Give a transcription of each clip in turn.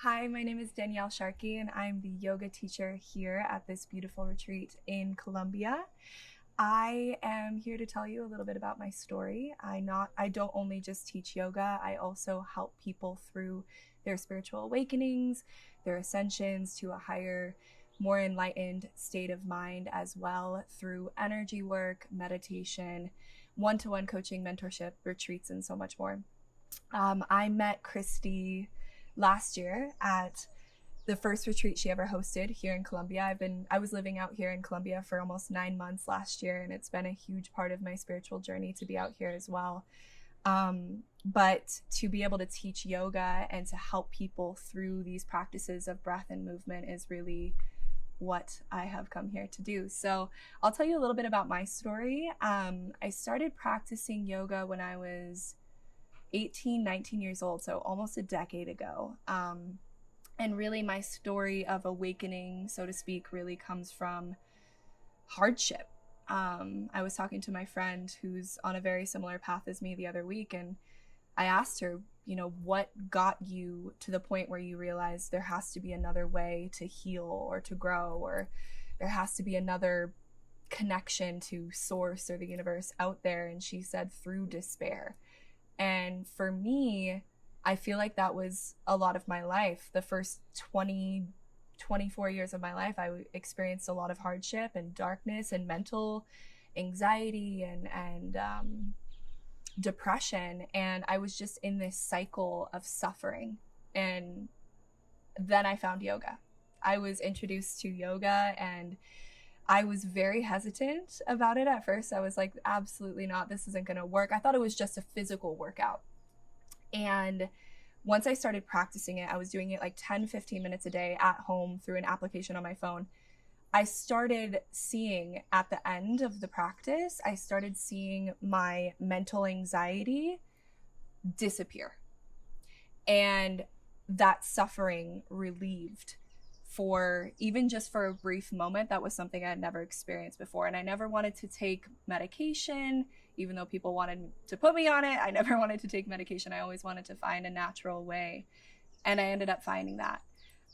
Hi, my name is Danielle Sharky, and I'm the yoga teacher here at this beautiful retreat in Colombia. I am here to tell you a little bit about my story. I don't only just teach yoga, I also help people through their spiritual awakenings, their ascensions to a higher, more enlightened state of mind as well through energy work, meditation, one-to-one coaching, mentorship, retreats, and so much more. I met Christy last year at the first retreat she ever hosted here in Colombia. I was living out here in Colombia for almost 9 months last year, and it's been a huge part of my spiritual journey to be out here as well. But to be able to teach yoga and to help people through these practices of breath and movement is really what I have come here to do. So I'll tell you a little bit about my story. I started practicing yoga when I was 18, 19 years old, so almost a decade ago. And really my story of awakening, so to speak, really comes from hardship. I was talking to my friend who's on a very similar path as me the other week, and I asked her, what got you to the point where you realized there has to be another way to heal or to grow, or there has to be another connection to source or the universe out there? And she said, through despair. And for me, I feel like that was a lot of my life. The first 24 years of my life, I experienced a lot of hardship and darkness and mental anxiety and depression. And I was just in this cycle of suffering. And then I found yoga. I was introduced to yoga, and I was very hesitant about it at first. I was like, absolutely not. This isn't going to work. I thought it was just a physical workout. And once I started practicing it, I was doing it like 10, 15 minutes a day at home through an application on my phone. I started seeing at the end of the practice, I started seeing my mental anxiety disappear. And that suffering relieved for even just for a brief moment. That was something I had never experienced before. And I never wanted to take medication, even though people wanted to put me on it. I never wanted to take medication. I always wanted to find a natural way. And I ended up finding that.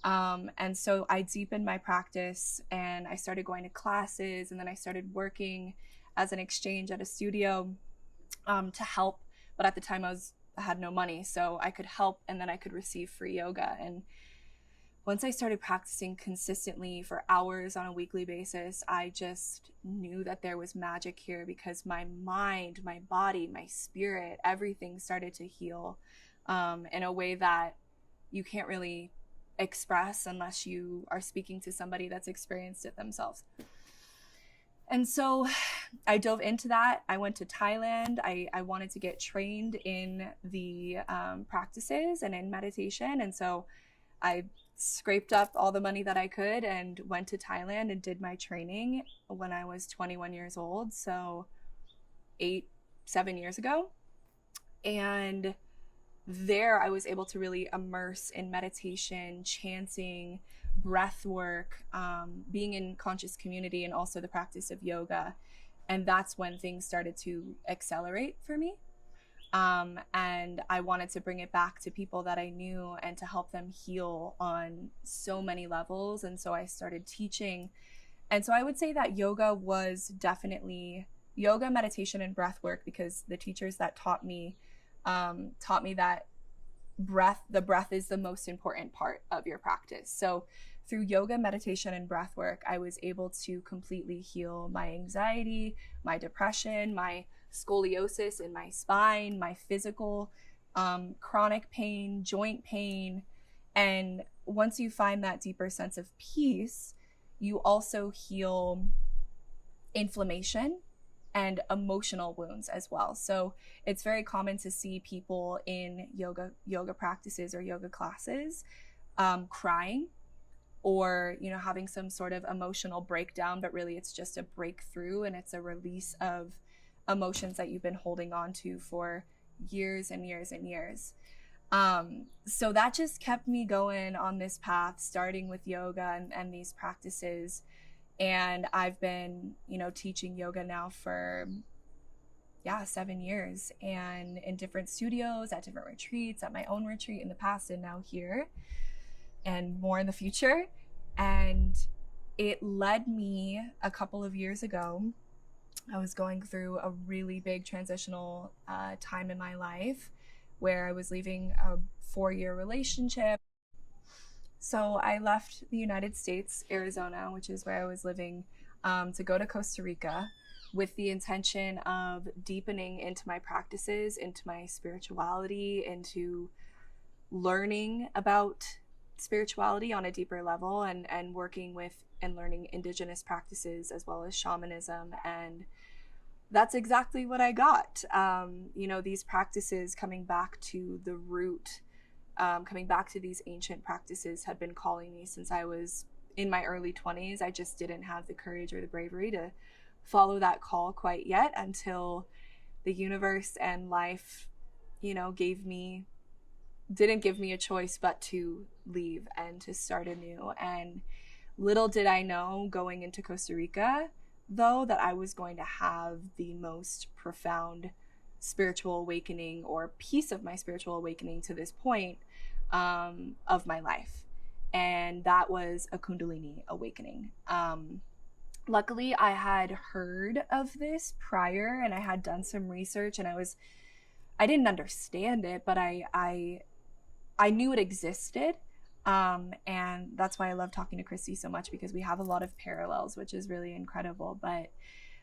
And so I deepened my practice, and I started going to classes, and then I started working as an exchange at a studio to help. But at the time I had no money, so I could help and then I could receive free yoga. And once I started practicing consistently for hours on a weekly basis, I just knew that there was magic here, because my mind, my body, my spirit, everything started to heal in a way that you can't really express unless you are speaking to somebody that's experienced it themselves. And so I dove into that. I went to Thailand. I wanted to get trained in the practices and in meditation. And so I scraped up all the money that I could and went to Thailand and did my training when I was 21 years old. So 7 years ago. And there I was able to really immerse in meditation, chanting, breath work, being in conscious community, and also the practice of yoga. And that's when things started to accelerate for me. And I wanted to bring it back to people that I knew and to help them heal on so many levels. And so I started teaching. And so I would say that yoga was definitely yoga, meditation, and breath work, because the teachers that taught me that the breath is the most important part of your practice. So through yoga, meditation, and breath work, I was able to completely heal my anxiety, my depression, my scoliosis in my spine, my physical chronic pain, joint pain. And once you find that deeper sense of peace, you also heal inflammation and emotional wounds as well. So it's very common to see people in yoga practices or yoga classes crying, or having some sort of emotional breakdown, but really it's just a breakthrough, and it's a release of emotions that you've been holding on to for years and years and years. So that just kept me going on this path, starting with yoga and these practices. And I've been, teaching yoga now for 7 years, and in different studios, at different retreats, at my own retreat in the past, and now here. and more in the future. And it led me a couple of years ago. I was going through a really big transitional time in my life where I was leaving a 4-year relationship. So I left the United States, Arizona, which is where I was living, to go to Costa Rica with the intention of deepening into my practices, into my spirituality, into learning about spirituality on a deeper level, and working with and learning indigenous practices as well as shamanism. And that's exactly what I got. These practices coming back to the root, coming back to these ancient practices had been calling me since I was in my early 20s. I just didn't have the courage or the bravery to follow that call quite yet until the universe and life, didn't give me a choice but to leave and to start anew. And little did I know going into Costa Rica, though, that I was going to have the most profound spiritual awakening, or piece of my spiritual awakening to this point of my life. And that was a Kundalini awakening. Luckily, I had heard of this prior, and I had done some research, and I didn't understand it, but I knew it existed. And that's why I love talking to Christy so much, because we have a lot of parallels, which is really incredible. But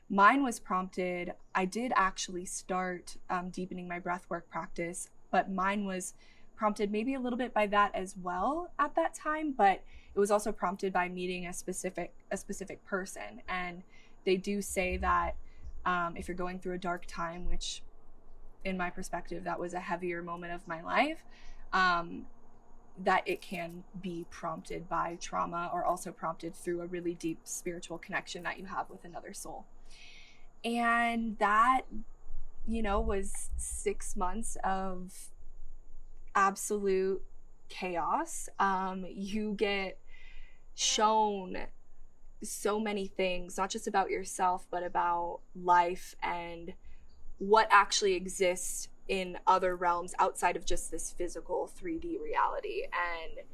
mine was prompted, I did actually start deepening my breathwork practice, but mine was prompted maybe a little bit by that as well at that time, but it was also prompted by meeting a specific person. And they do say that if you're going through a dark time, which in my perspective, that was a heavier moment of my life, that it can be prompted by trauma, or also prompted through a really deep spiritual connection that you have with another soul. And that, was 6 months of absolute chaos. You get shown so many things, not just about yourself, but about life and what actually exists in other realms outside of just this physical 3D reality. And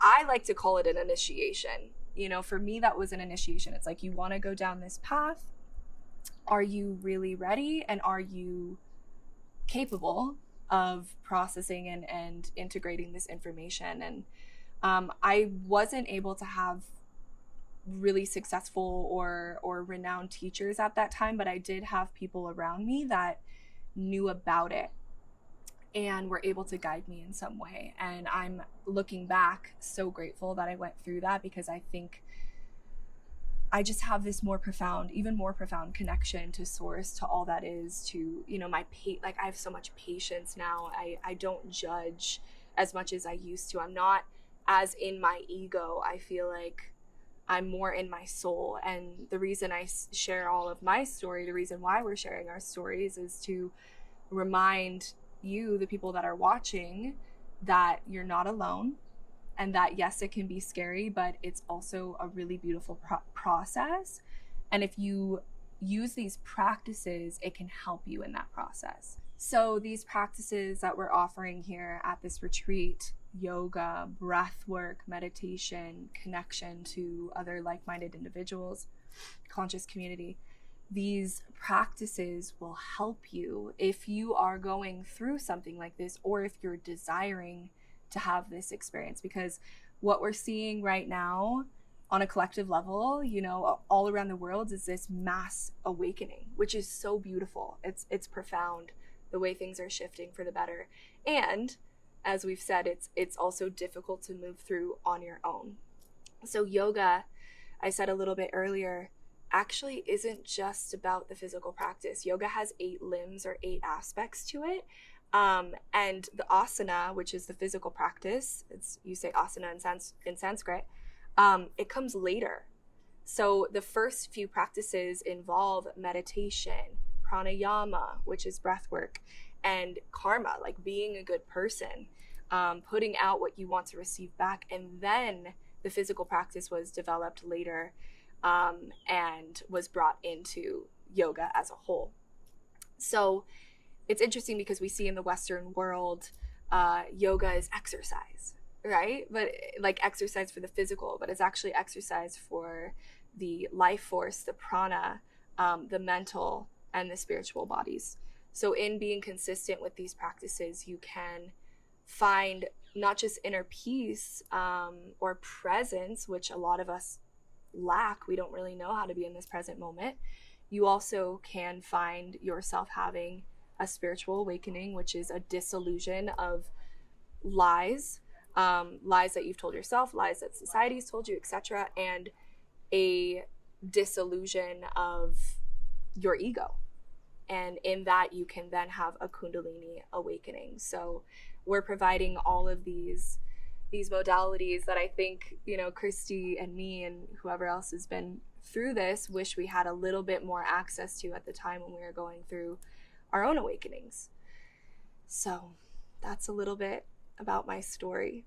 I like to call it an initiation. For me, that was an initiation. It's like, you want to go down this path. Are you really ready? And are you capable of processing and integrating this information? And I wasn't able to have really successful or renowned teachers at that time, but I did have people around me that knew about it and were able to guide me in some way. And I'm, looking back, so grateful that I went through that, because I think I just have this even more profound connection to source, to all that is, to, I have so much patience now. I don't judge as much as I used to. I'm not as in my ego. I feel like I'm more in my soul. And the reason I share all of my story, the reason why we're sharing our stories, is to remind you, the people that are watching, that you're not alone. And that, yes, it can be scary, but it's also a really beautiful process. And if you use these practices, it can help you in that process. So these practices that we're offering here at this retreat, yoga, breath work, meditation, connection to other like-minded individuals, conscious community, these practices will help you if you are going through something like this, or if you're desiring to have this experience. Because what we're seeing right now on a collective level, all around the world, is this mass awakening, which is so beautiful. It's profound, the way things are shifting for the better. And as we've said, it's also difficult to move through on your own. So yoga, I said a little bit earlier, actually isn't just about the physical practice. Yoga has 8 limbs, or 8 aspects to it. And the asana, which is the physical practice, you say asana in Sanskrit, it comes later. So the first few practices involve meditation, pranayama, which is breath work, and karma, like being a good person, putting out what you want to receive back. And then the physical practice was developed later, and was brought into yoga as a whole. So it's interesting because we see in the Western world, yoga is exercise. right? But like exercise for the physical, but it's actually exercise for the life force, the prana, the mental, and the spiritual bodies. So in being consistent with these practices, you can find not just inner peace or presence, which a lot of us lack. We don't really know how to be in this present moment. You also can find yourself having a spiritual awakening, which is a disillusion of lies, lies that you've told yourself, lies that society's told you, etc., and a disillusion of your ego. And in that, you can then have a Kundalini awakening. So we're providing all of these modalities that I think, you know, Christy and me and whoever else has been through this wish we had a little bit more access to at the time when we were going through our own awakenings. So that's a little bit about my story.